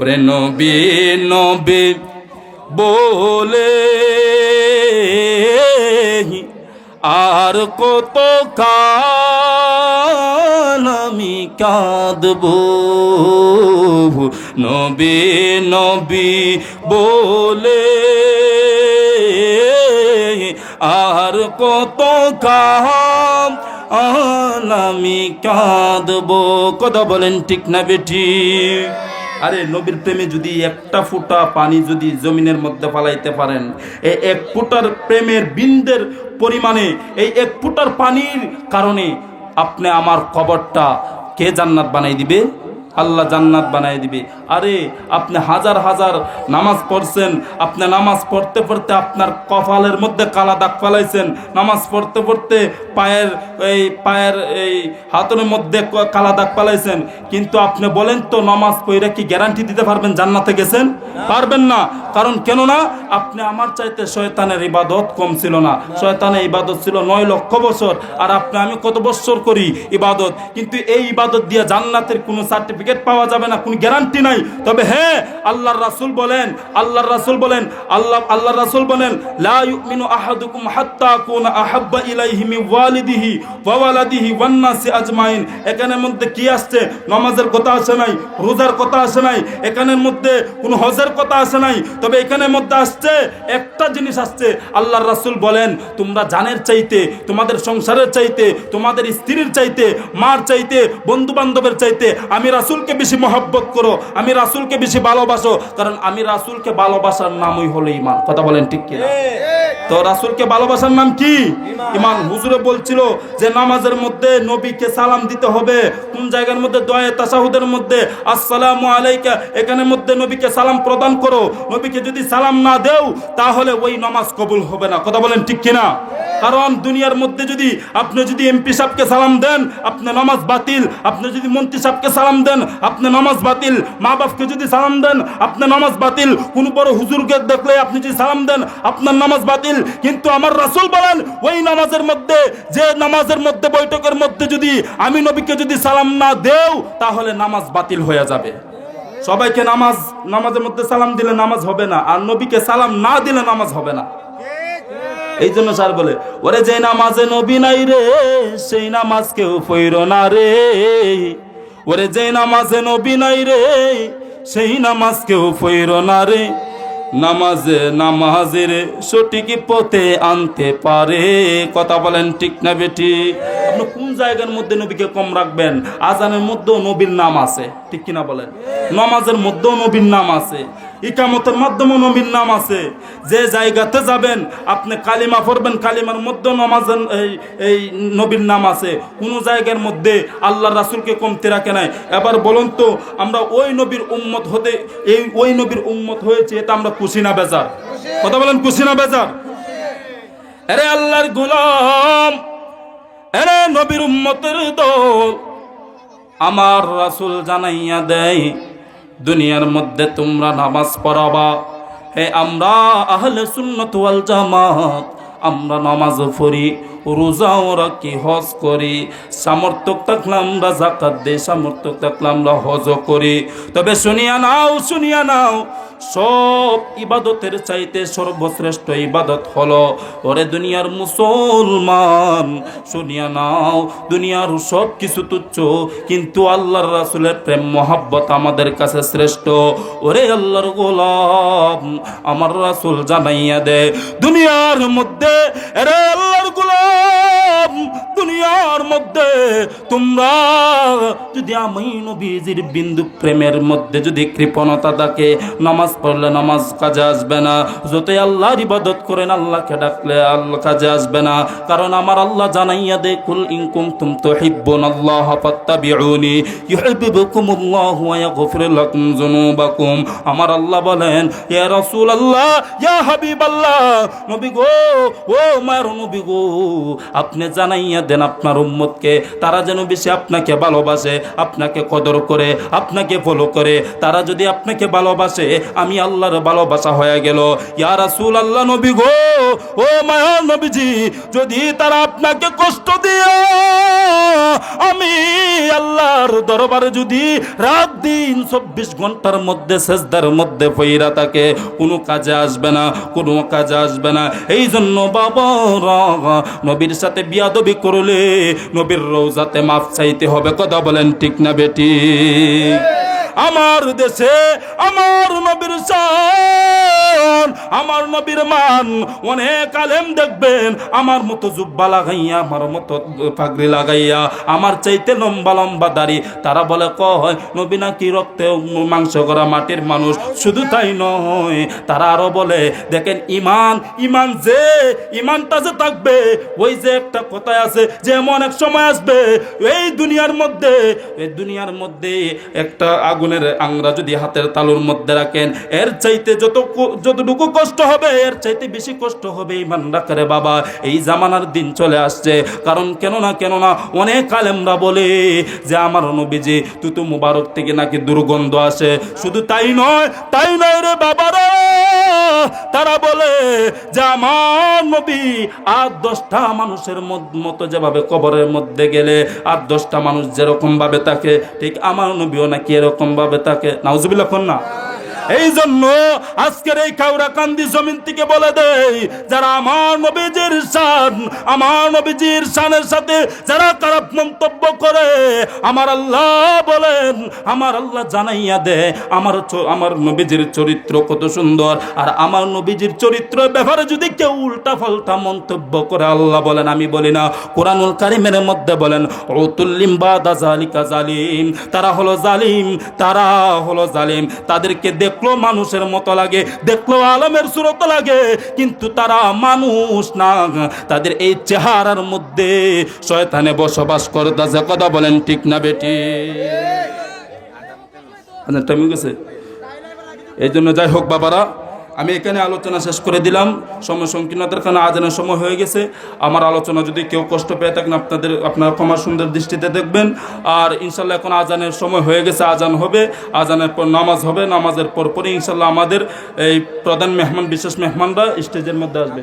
ওরে নবী নবী বলে আর কত কাল আমি কাঁদবো, নবী নবী বলে আর কত কাল আমি কাঁদবো। কথা বলেন ঠিক না বেঠি? আরে নবীর প্রেমে যদি একটা ফোঁটা পানি যদি জমিনের মধ্যে ফালাইতে পারেন, এই এক ফোঁটার প্রেমের বিন্দুর পরিমাণে, এই এক ফোঁটার পানির কারণে আপনি আমার কবরটা কে জান্নাত বানাই দিবে? আল্লাহ জান্নাত বানাই দিবে। আরে আপনি হাজার হাজার নামাজ পড়ছেন, আপনি নামাজ পড়তে পড়তে আপনার কপালের মধ্যে কালা দাগ ফেলাইছেন, নামাজ পড়তে পড়তে পায়ের এই হাতের মধ্যে কালা দাগ ফেলাইছেন, কিন্তু আপনি বলেন তো নামাজ পড়ে কি গ্যারান্টি দিতে পারবেন জান্নাতে গেছেন? পারবেন না। কারণ কেন না? আপনি আমার চাইতে শয়তানের ইবাদত কম ছিল না। শয়তানের ইবাদত ছিল 9 লক্ষ বছর, আর আপনি আমি কত বছর করি ইবাদত, কিন্তু এই ইবাদত দিয়ে জান্নাতের কোনো সার্টিফিকেট পাওয়া যাবে না, কোনো গ্যারান্টি নাই। তবে হ্যাঁ, আল্লাহর রাসূল বলেন, আল্লাহর রাসূল বলেন লা ইউমিনু আহাদুকুম হাত্তা কুনা আহাব্বা ইলাইহি মিন ওয়ালিদিহি ওয়া ওয়ালাদিহি ওয়ান নাসি আজমাইন। এখানের মধ্যে কি আসছে? নামাজের কথা আসে নাই, রোজার কথা আসে নাই, এখানের মধ্যে কোনো হজের কথা আসে নাই। তবে এখানের মধ্যে আসছে একটা জিনিস আসছে, আল্লাহর রাসূল বলেন তোমরা জানের চাইতে, তোমাদের সংসারের চাইতে, তোমাদের স্ত্রীর চাইতে, মার চাইতে, বন্ধু বান্ধবের চাইতে আমি রাসূলকে বেশি মহব্বত করো, আমি রাসূলকে বেশি ভালোবাসো। কারণ আমি রাসূলকে ভালোবাসার নামই হলো ঈমান। কথা বলেন ঠিক কি না? তো রাসূলকে ভালোবাসার নাম কি? ঈমান। হুজুরে বলছিল যে নামাজের মধ্যে নবীকে সালাম দিতে হবে। কোন জায়গার মধ্যে? দোয়া তাশাহুদের মধ্যে আসসালামু আলাইকা, এখানের মধ্যে নবীকে সালাম প্রদান করো। নবীকে যদি সালাম না দেও তাহলে ওই নামাজ কবুল হবে না। কথা বলেন ঠিক কিনা? কারণ দুনিয়ার মধ্যে যদি আপনি যদি এমপি সাহেবকে সালাম দেন আপনার নামাজ বাতিল, আপনি যদি মন্ত্রী সাহেবকে সালাম দেন আপনার নামাজ বাতিল, মা বাপকে যদি সালাম দেন আপনার নামাজ বাতিল, কোন বড় হুজুরকে দেখলে আপনি যদি সালাম দেন আপনার নামাজ বাতিল। কিন্তু আমার রাসূল বলেন ওই নামাজের মধ্যে, যে নামাজের মধ্যে বৈঠকের মধ্যে যদি আমি নবীকে যদি সালাম না দেও তাহলে নামাজ বাতিল হয়ে যাবে। সবাইকে নামাজের মধ্যে সালাম দিলে নামাজ হবে না, আর নবীকে সালাম না দিলে নামাজ হবে না। এই জন্য স্যার বলে ওরে যে নামাজে নবী নাই রে সেই নামাজ কেউ পড়ো না রে, ওরে যে নামাজে নবী নাই রে সেই নামাজ কেউ পড়ো না রে। নামাজের সঠিক পথে আনতে পারে। কথা বলেন ঠিক না বেটি? আপনি কোন জায়গার মধ্যে নবীকে কম রাখবেন? আজানের মধ্যেও নবীর নাম আছে, ঠিক কিনা বলেন? নামাজের মধ্যেও নবীর নাম আছে, ইকামতের মাধ্যমেও নবীর নাম আছে। যে জায়গাতে যাবেন আপনি কালিমা পড়বেন, কালিমার মধ্যে নামাজের এই নবীর নাম আছে। কোন জায়গার মধ্যে আল্লাহর রাসূলকে কমতে রাখে নাই। এবার বলুন তো আমরা ওই নবীর উম্মত হতে, ওই নবীর উম্মত হয়েছে, এটা আমরা খুশি না বেজার? কথা বলেন খুশি না বেজার? আরে আল্লাহর গোলাম, আরে নবীর উম্মতের দল, আমার রাসূল জানাইয়া দেয় দুনিয়ার মধ্যে তোমরা নামাজ পড়াবা। হে আমরা আহলে সুন্নাত ওয়াল জামাত, আমরা নামাজ পড়ি, রোজাও রাখি, হজ করি, সামর্থ্য থাকলে আমরা যাকাত দেই, সামর্থ্য থাকলে আমরা হজও করি। তবে শুনিয়া নাও সব ইবাদতের চাইতে সর্বশ্রেষ্ঠ ইবাদত হলো, ওরে দুনিয়ার মুসলমান শুনিয়া নাও, দুনিয়ার সব কিছু তুচ্ছ, কিন্তু আল্লাহর রাসূলের প্রেম মহব্বত আমাদের কাছে শ্রেষ্ঠ। ওরে আল্লাহর গোলাম, আমার রাসূল জানাইয়া দে দুনিয়ার মধ্যে, আরে আল্লাহর গোলাম, দুনিয়ার মধ্যে তোমরা যদি আমি নবীজির বিন্দু প্রেমের মধ্যে যদি কৃপণতা থাকে, নামাজ পড়লে নামাজ কাজে আসবে না, যতই আল্লাহর ইবাদত করেন আল্লাহকে ডাকলে আল্লাহ কাজে আসবে না। কারণ আমার আল্লাহ জানাইয়া দে কুল ইন কুনতুম তুহিব্বুনাল্লাহ ফাত্তাবিউনি ইউহিব্বুকুমুল্লাহু ওয়া ইয়াগফির লাকুম যুনুবাকুম। আমার আল্লাহ বলেন ইয়া রাসূলুল্লাহ, ইয়া হাবিবাল্লাহ, নবী গো, ও মার নবী গো, আপনি জানাইয়া দেন আপনার উম্মতকে, তারা যেন বেশি আপনাকে ভালোবাসে, আপনাকে কদর করে, আপনাকে ফলো করে। তারা যদি আপনাকে ভালোবাসে আমি আল্লাহর ভালোবাসা হয়ে গেল। ইয়া রাসূলুল্লাহ, নবী গো, ও মায়ার নবীজি, যদি তারা আপনাকে কষ্ট দিয়ে আমি আল্লাহর দরবারে যদি রাত দিন 24 ঘন্টার মধ্যে সেজদার মধ্যে পইরা থাকে, কোনো কাজে আসবে না, কোনো কাজে আসবে না। এই জন্য বাবা, নবীর সাথে বিয়াদবি করলে নবীর রওজাতে মাফ চাইতে হবে। কথা বলেন ঠিক না বেটি? আমার দেশে আমার নবীর শান, আমার নবীর মান, অনেক আলেম দেখবেন আমার মতো জুব্বা লাগাইয়া, আমার মতো পাগড়ি লাগাইয়া, আমার চাইতে লম্বা লম্বা দাড়ি, তারা বলে কয় নবী নাকি রক্তে মাংস করা মাটির মানুষ। শুধু তাই নয়, তারা আরো বলে দেখেন ইমান, ইমান যে ইমানটা যে থাকবে, ওই যে একটা কথায় আছে যে এমন এক সময় আসবে এই দুনিয়ার মধ্যে একটা আগুনের আংরা যদি হাতের তালুর মধ্যে রাখেন, এর চাইতে যতটুকু কষ্ট হবে এর চাইতে বেশি কষ্ট হবে ইমান রাখে বাবা। এই জামানার দিন চলে আসছে। কারণ কেননা অনেক আলেমরা বলে যে আমার নবীজি তুতু মুবারক থেকে নাকি দুর্গন্ধ আসে। শুধু তাই নয় রে বাবারা, তারা বলে যে আমার নবী 8-10টা মানুষের মতো যেভাবে কবরের মধ্যে গেলে 8-10টা মানুষ যেরকম ভাবে থাকে, ঠিক আমার নবীও নাকি এরকম ভাবে থাকে। নাউজুবিল্লাহ না? এই জন্য আজকের এই কাউরাকান্দি জমিন থেকে বলে দেই, যারা আমার নবীজির শান, আমার নবীজির শানের সাথে যারা খারাপ মন্তব্য করে, আমার আল্লাহ বলেন, আমার আল্লাহ জানাইয়া দেয় আমার নবীজির চরিত্র কত সুন্দর। আর আমার নবীজির চরিত্রের ব্যাপারে যদি কেউ উল্টা পাল্টা মন্তব্য করে, আল্লাহ বলেন, আমি বলি না, কোরআনুল কারীমের মধ্যে বলেন উতুল্লিম বাদা যালিকা জালিম, তারা হলো জালিম। তাদেরকে দেখলো মানুষের মতো লাগে, দেখলো আলমের সুরত লাগে, কিন্তু তারা মানুষ না। তাদের এই চেহারার মধ্যে শয়তানে বসবাস করতেছে। কথা বলেন ঠিক না বেটি? টাইম হয়ে গেছে। এই জন্য যাই হোক বাবারা, আমি এখানে আলোচনা শেষ করে দিলাম। সময় সংকীর্ণতার কারণে আজানের সময় হয়ে গেছে। আমার আলোচনা যদি কেউ কষ্ট পেয়ে থাকেন আপনারা ক্ষমা সুন্দর দৃষ্টিতে দেখবেন। আর ইনশাল্লাহ এখন আজানের সময় হয়ে গেছে, আজান হবে, আজানের পর নামাজ হবে, নামাজের পরপরই ইনশাল্লাহ আমাদের এই প্রধান মেহমান, বিশেষ মেহমানরা স্টেজের মধ্যে আসবে।